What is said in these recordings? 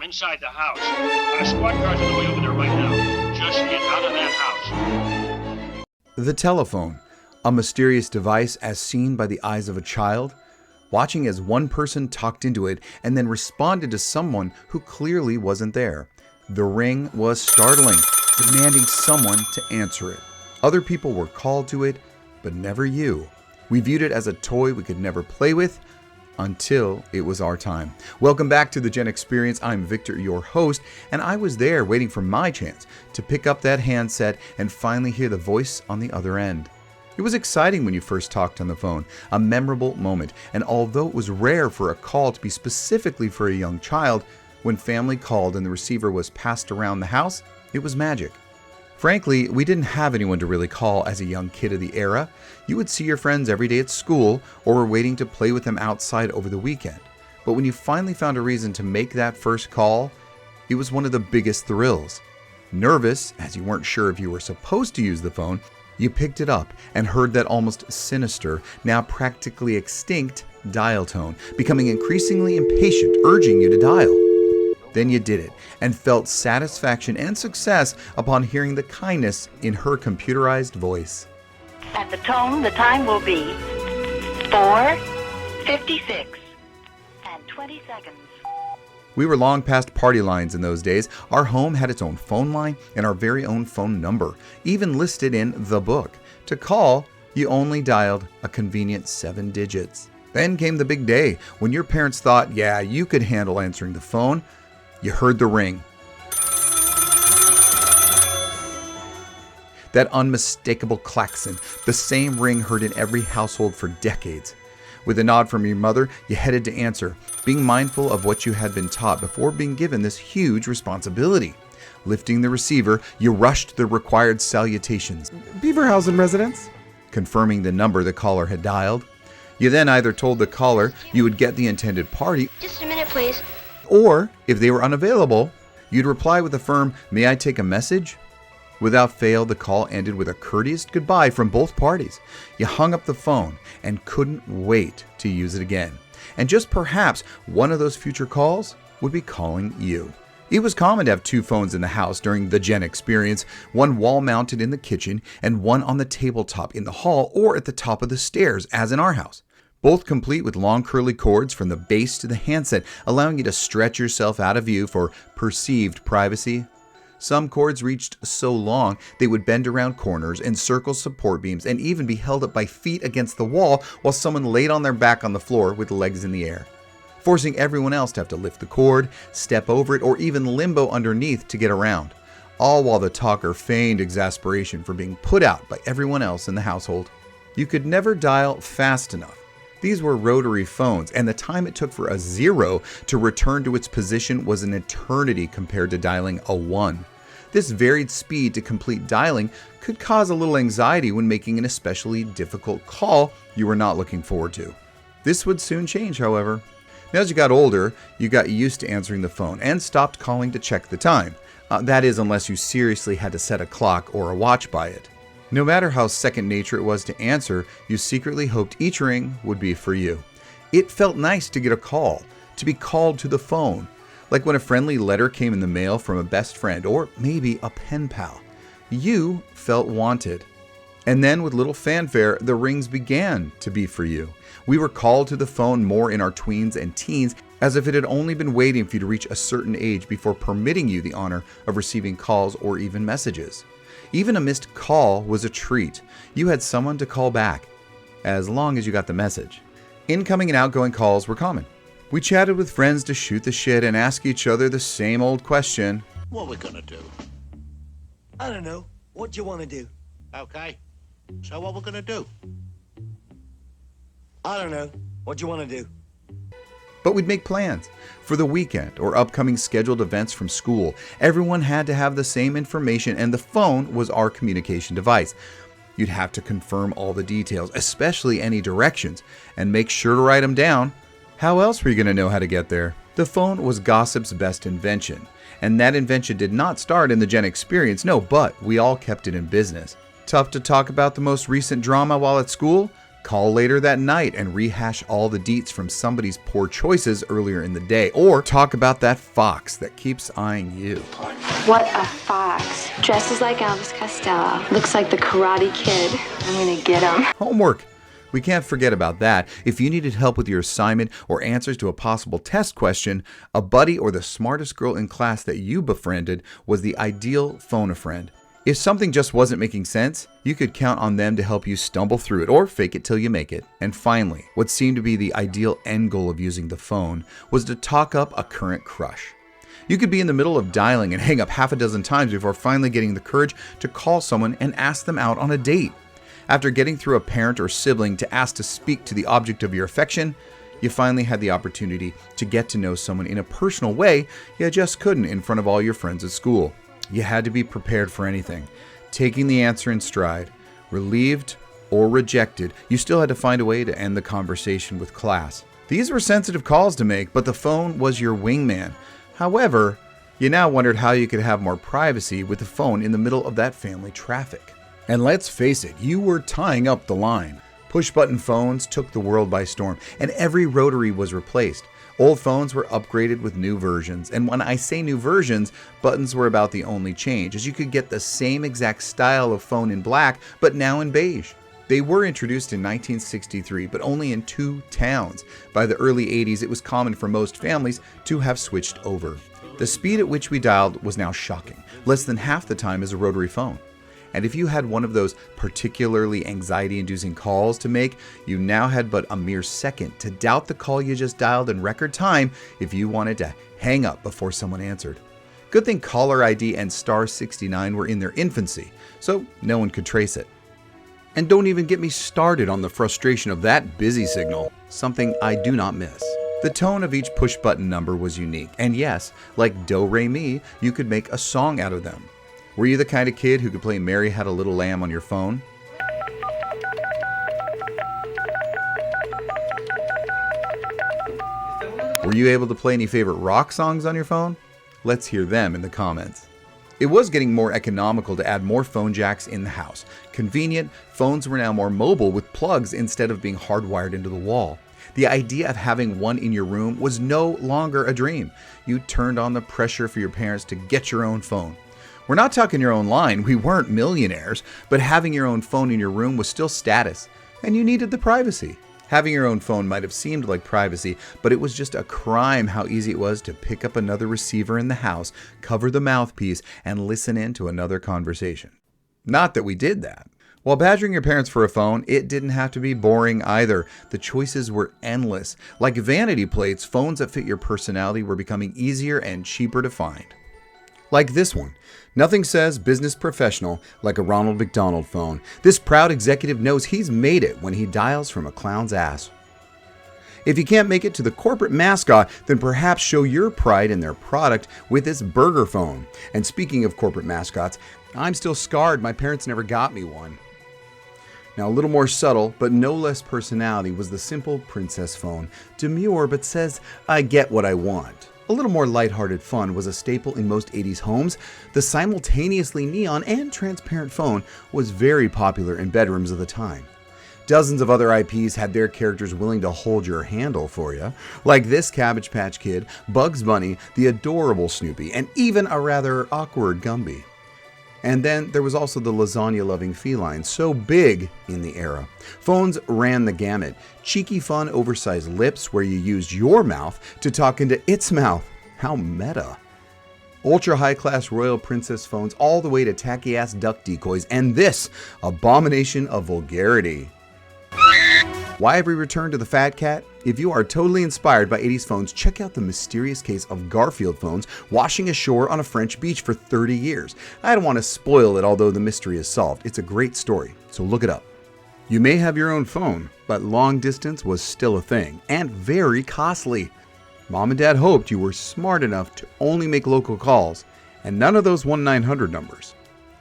inside the house. Squad cars on the way over there right now. Just get out of that house. The telephone, a mysterious device as seen by the eyes of a child, watching as one person talked into it and then responded to someone who clearly wasn't there. The ring was startling, demanding someone to answer it. Other people were called to it, but never you. We viewed it as a toy we could never play with until it was our time. Welcome back to the Gen Experience. I'm Victor, your host, and I was there waiting for my chance to pick up that handset and finally hear the voice on the other end. It was exciting when you first talked on the phone, a memorable moment, and although it was rare for a call to be specifically for a young child, when family called and the receiver was passed around the house, it was magic. Frankly, we didn't have anyone to really call as a young kid of the era. You would see your friends every day at school or were waiting to play with them outside over the weekend. But when you finally found a reason to make that first call, it was one of the biggest thrills. Nervous, as you weren't sure if you were supposed to use the phone, you picked it up and heard that almost sinister, now practically extinct dial tone, becoming increasingly impatient, urging you to dial. Then you did it and felt satisfaction and success upon hearing the kindness in her computerized voice. At the tone, the time will be 4:56 and 20 seconds. We were long past party lines in those days. Our home had its own phone line and our very own phone number, even listed in the book. To call, you only dialed a convenient 7 digits. Then came the big day when your parents thought, yeah, you could handle answering the phone. You heard the ring. That unmistakable klaxon, the same ring heard in every household for decades. With a nod from your mother, you headed to answer, being mindful of what you had been taught before being given this huge responsibility. Lifting the receiver, you rushed the required salutations. Beaverhausen residence. Confirming the number the caller had dialed. You then either told the caller you would get the intended party, Just a minute, please. or if they were unavailable, you'd reply with a firm, "May I take a message?" Without fail, the call ended with a courteous goodbye from both parties. You hung up the phone and couldn't wait to use it again. And just perhaps one of those future calls would be calling you. It was common to have 2 phones in the house during the Gen Experience, one wall-mounted in the kitchen and one on the tabletop in the hall or at the top of the stairs, as in our house. Both complete with long curly cords from the base to the handset, allowing you to stretch yourself out of view for perceived privacy. Some cords reached so long they would bend around corners, encircle support beams, and even be held up by feet against the wall while someone laid on their back on the floor with legs in the air, forcing everyone else to have to lift the cord, step over it, or even limbo underneath to get around, all while the talker feigned exasperation for being put out by everyone else in the household. You could never dial fast enough. These were rotary phones, and the time it took for a 0 to return to its position was an eternity compared to dialing a 1. This varied speed to complete dialing could cause a little anxiety when making an especially difficult call you were not looking forward to. This would soon change, however. Now, as you got older, you got used to answering the phone and stopped calling to check the time. That is, unless you seriously had to set a clock or a watch by it. No matter how second nature it was to answer, you secretly hoped each ring would be for you. It felt nice to get a call, to be called to the phone, like when a friendly letter came in the mail from a best friend or maybe a pen pal. You felt wanted. And then with little fanfare, the rings began to be for you. We were called to the phone more in our tweens and teens, as if it had only been waiting for you to reach a certain age before permitting you the honor of receiving calls or even messages. Even a missed call was a treat. You had someone to call back, as long as you got the message. Incoming and outgoing calls were common. We chatted with friends to shoot the shit and ask each other the same old question. What we gonna do? I don't know. What do you want to do? Okay. So what we gonna do? I don't know. What do you want to do? But we'd make plans for the weekend or upcoming scheduled events from school. Everyone had to have the same information, and the phone was our communication device. You'd have to confirm all the details, especially any directions, and make sure to write them down. How else were you going to know how to get there? The phone was gossip's best invention, and that invention did not start in the Gen Experience, no, but we all kept it in business. Tough to talk about the most recent drama while at school? Call later that night and rehash all the deets from somebody's poor choices earlier in the day. Or talk about that fox that keeps eyeing you. What a fox. Dresses like Elvis Costello. Looks like the Karate Kid. I'm gonna get him. Homework. We can't forget about that. If you needed help with your assignment or answers to a possible test question, a buddy or the smartest girl in class that you befriended was the ideal phone-a-friend. If something just wasn't making sense, you could count on them to help you stumble through it or fake it till you make it. And finally, what seemed to be the ideal end goal of using the phone was to talk up a current crush. You could be in the middle of dialing and hang up half a dozen times before finally getting the courage to call someone and ask them out on a date. After getting through a parent or sibling to ask to speak to the object of your affection, you finally had the opportunity to get to know someone in a personal way you just couldn't in front of all your friends at school. You had to be prepared for anything. Taking the answer in stride, relieved or rejected, you still had to find a way to end the conversation with class. These were sensitive calls to make, but the phone was your wingman. However, you now wondered how you could have more privacy with the phone in the middle of that family traffic. And let's face it, you were tying up the line. Push-button phones took the world by storm, and every Rotary was replaced. Old phones were upgraded with new versions, and when I say new versions, buttons were about the only change, as you could get the same exact style of phone in black, but now in beige. They were introduced in 1963, but only in 2 towns. By the early 80s, it was common for most families to have switched over. The speed at which we dialed was now shocking, less than half the time as a rotary phone. And if you had one of those particularly anxiety-inducing calls to make, you now had but a mere second to doubt the call you just dialed in record time if you wanted to hang up before someone answered. Good thing caller ID and star 69 were in their infancy, so no one could trace it. And don't even get me started on the frustration of that busy signal, something I do not miss. The tone of each push-button number was unique, and yes, like Do Re Mi, you could make a song out of them. Were you the kind of kid who could play Mary Had a Little Lamb on your phone? Were you able to play any favorite rock songs on your phone? Let's hear them in the comments. It was getting more economical to add more phone jacks in the house. Convenient, phones were now more mobile with plugs instead of being hardwired into the wall. The idea of having one in your room was no longer a dream. You turned on the pressure for your parents to get your own phone. We're not talking your own line, we weren't millionaires, but having your own phone in your room was still status, and you needed the privacy. Having your own phone might have seemed like privacy, but it was just a crime how easy it was to pick up another receiver in the house, cover the mouthpiece, and listen in to another conversation. Not that we did that. While badgering your parents for a phone, it didn't have to be boring either. The choices were endless. Like vanity plates, phones that fit your personality were becoming easier and cheaper to find. Like this one. Nothing says business professional like a Ronald McDonald phone. This proud executive knows he's made it when he dials from a clown's ass. If you can't make it to the corporate mascot, then perhaps show your pride in their product with this burger phone. And speaking of corporate mascots, I'm still scarred. My parents never got me one. Now, a little more subtle, but no less personality, was the simple princess phone. Demure, but says, I get what I want. A little more lighthearted fun was a staple in most 80s homes. The simultaneously neon and transparent phone was very popular in bedrooms of the time. Dozens of other IPs had their characters willing to hold your handle for you, like this Cabbage Patch Kid, Bugs Bunny, the adorable Snoopy, and even a rather awkward Gumby. And then there was also the lasagna-loving feline, so big in the era. Phones ran the gamut. Cheeky fun, oversized lips where you used your mouth to talk into its mouth. How meta. Ultra high-class royal princess phones all the way to tacky-ass duck decoys, and this abomination of vulgarity. Why have we returned to the Fat Cat? If you are totally inspired by 80s phones, check out the mysterious case of Garfield phones washing ashore on a French beach for 30 years. I don't want to spoil it, although the mystery is solved. It's a great story, so look it up. You may have your own phone, but long distance was still a thing, and very costly. Mom and Dad hoped you were smart enough to only make local calls, and none of those 1-900 numbers.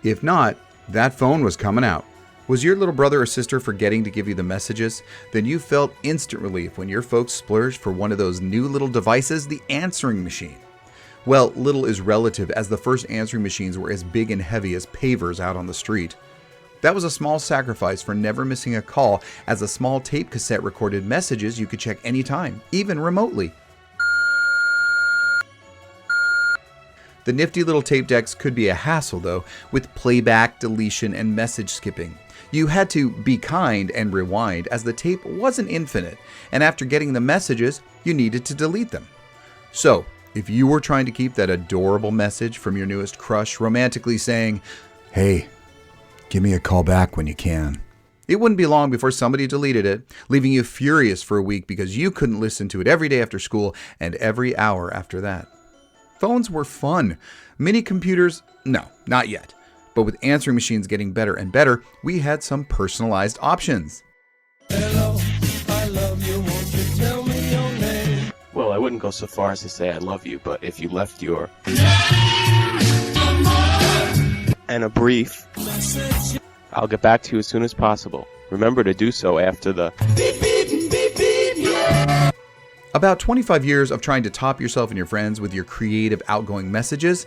If not, that phone was coming out. Was your little brother or sister forgetting to give you the messages? Then you felt instant relief when your folks splurged for one of those new little devices, the answering machine. Well, little is relative, as the first answering machines were as big and heavy as pavers out on the street. That was a small sacrifice for never missing a call, as a small tape cassette recorded messages you could check anytime, even remotely. The nifty little tape decks could be a hassle though, with playback, deletion, and message skipping. You had to be kind and rewind, as the tape wasn't infinite, and after getting the messages, you needed to delete them. So, if you were trying to keep that adorable message from your newest crush romantically saying, "Hey, give me a call back when you can," it wouldn't be long before somebody deleted it, leaving you furious for a week because you couldn't listen to it every day after school and every hour after that. Phones were fun. Mini computers, no, not yet. But with answering machines getting better and better, we had some personalized options. Hello, I love you, won't you tell me your name? Well, I wouldn't go so far as to say I love you, but if you left your and a brief, I'll get back to you as soon as possible. Remember to do so after the beep, beep, beep, beep, yeah. About 25 years of trying to top yourself and your friends with your creative, outgoing messages,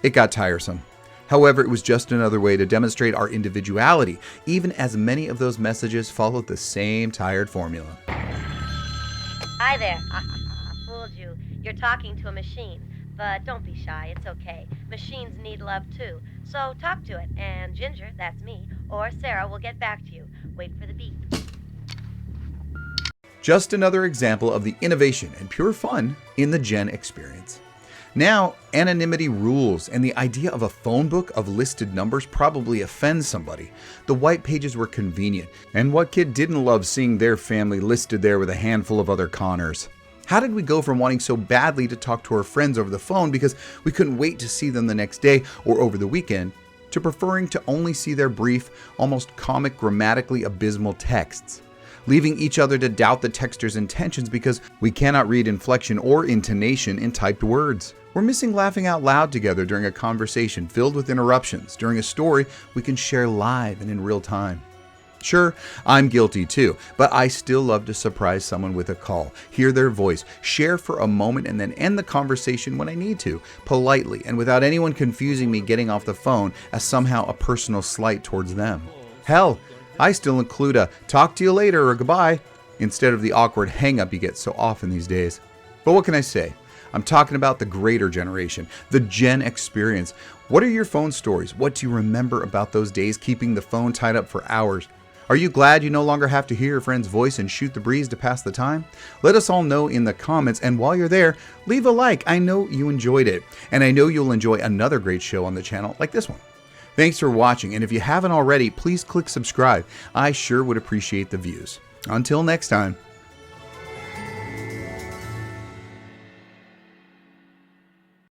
it got tiresome. However, it was just another way to demonstrate our individuality, even as many of those messages followed the same tired formula. Hi there. Fooled you. You're talking to a machine. But don't be shy. It's okay. Machines need love too. So talk to it. And Ginger, that's me, or Sarah will get back to you. Wait for the beep. Just another example of the innovation and pure fun in the Gen experience. Now, anonymity rules, and the idea of a phone book of listed numbers probably offends somebody. The white pages were convenient, and what kid didn't love seeing their family listed there with a handful of other Connors? How did we go from wanting so badly to talk to our friends over the phone because we couldn't wait to see them the next day or over the weekend, to preferring to only see their brief, almost comic, grammatically abysmal texts? Leaving each other to doubt the texter's intentions because we cannot read inflection or intonation in typed words. We're missing laughing out loud together during a conversation filled with interruptions, during a story we can share live and in real time. Sure, I'm guilty too, but I still love to surprise someone with a call, hear their voice, share for a moment, and then end the conversation when I need to, politely and without anyone confusing me getting off the phone as somehow a personal slight towards them. Hell, I still include a "talk to you later" or "goodbye" instead of the awkward hang-up you get so often these days. But what can I say? I'm talking about the greater generation, the Gen experience. What are your phone stories? What do you remember about those days keeping the phone tied up for hours? Are you glad you no longer have to hear your friend's voice and shoot the breeze to pass the time? Let us all know in the comments, and while you're there, leave a like. I know you enjoyed it, and I know you'll enjoy another great show on the channel like this one. Thanks for watching, and if you haven't already, please click subscribe. I sure would appreciate the views. Until next time.